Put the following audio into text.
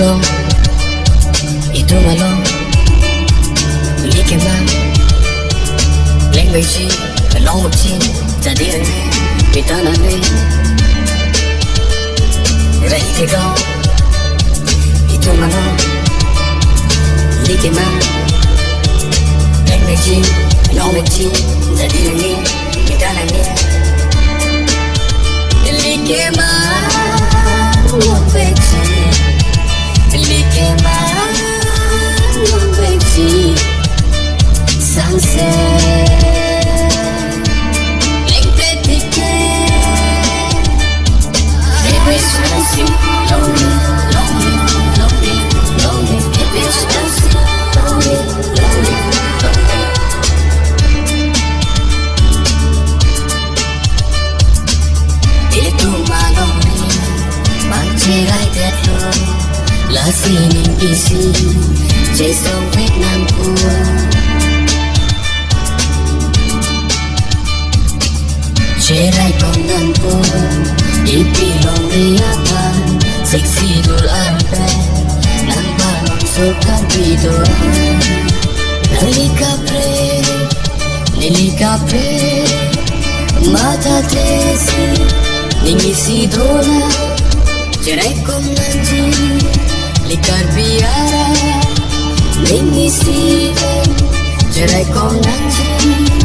go, itu malam Likemang Language Long một chi Jadi ini Kita nanti Ready to go Itu malam Likemang Language Long một chi Jadi ini Kita nanti Likemang Long về chi Likemang Long về chi Sunset là gì mình đi gì chạy sông Việt Nam của chạy lại con nam của đi pilong đi apa sexy dul apa nampak maksud kan video Nili capre mata tesi ningisi dona cerai kom nanti Likar biara Ningisi cerai kom nanti